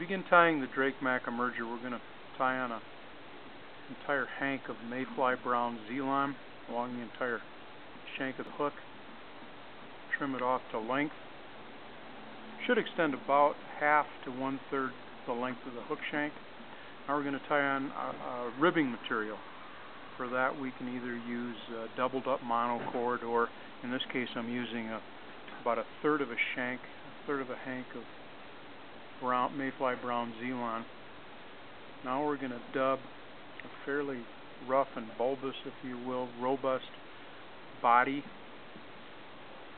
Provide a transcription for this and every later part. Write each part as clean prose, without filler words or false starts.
begin tying the Drake Mac emerger, we're going to tie on an entire hank of mayfly brown Z-line along the entire shank of the hook. Trim it off to length. Should extend about half to 1/3 the length of the hook shank. Now we're going to tie on a ribbing material. For that we can either use doubled up monocord, or in this case I'm using about 1/3 of a shank, 1/3 of a hank of mayfly brown Z-line. Now we're going to dub a fairly rough and bulbous, if you will, robust body.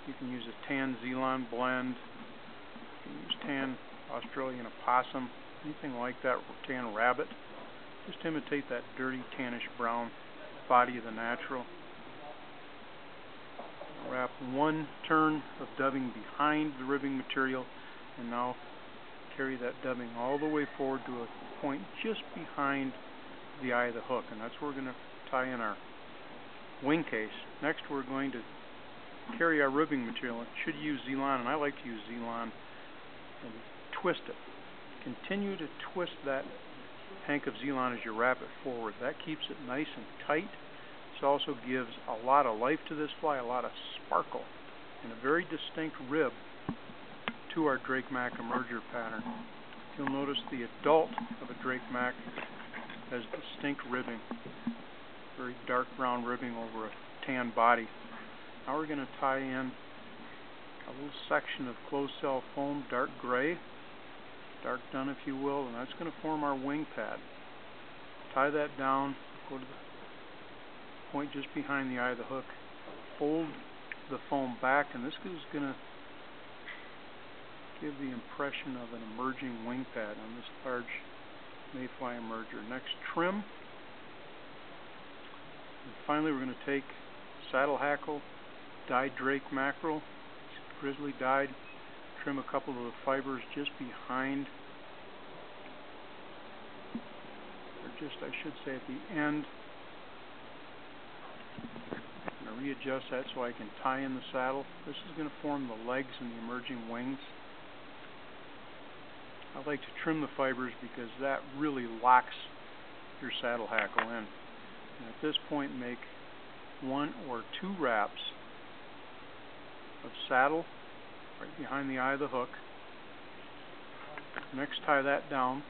You can use a tan Z-line blend, you can use tan Australian opossum, anything like that, or tan rabbit. Just imitate that dirty tannish brown body of the natural. Wrap one turn of dubbing behind the ribbing material, and now carry that dubbing all the way forward to a point just behind the eye of the hook, and that's where we're going to tie in our wing case. Next we're going to carry our ribbing material. It should use Z-line, and I like to use Z-line, and twist it. Continue to twist that hank of Z-line as you wrap it forward. That keeps it nice and tight. This also gives a lot of life to this fly, a lot of sparkle, and a very distinct rib to our Drake Mac emerger pattern. You'll notice the adult of a Drake Mac has distinct ribbing, very dark brown ribbing over a tan body. Now we're going to tie in a little section of closed cell foam, dark gray, dark dun if you will, and that's going to form our wing pad. Tie that down, go to the point just behind the eye of the hook, hold the foam back, and this is going to give the impression of an emerging wing pad on this large mayfly emerger. Next, trim. And finally we're going to take saddle hackle, dyed Drake Mackerel, grizzly dyed, trim a couple of the fibers just behind, or just I should say at the end. I'm going to readjust that so I can tie in the saddle. This is going to form the legs and the emerging wings. I like to trim the fibers because that really locks your saddle hackle in. And at this point make 1 or 2 wraps of saddle right behind the eye of the hook. Next, tie that down.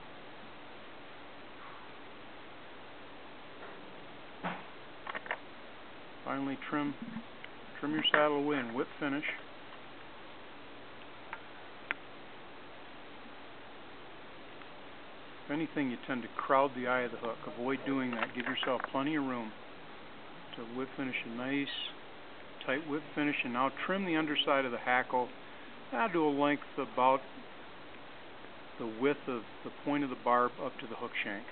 Finally trim your saddle away and whip finish. If anything, you tend to crowd the eye of the hook. Avoid doing that. Give yourself plenty of room to whip finish a nice tight whip finish, and now trim the underside of the hackle down to a length about the width of the point of the barb up to the hook shank.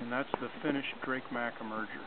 And that's the finished Drake Mac emerger.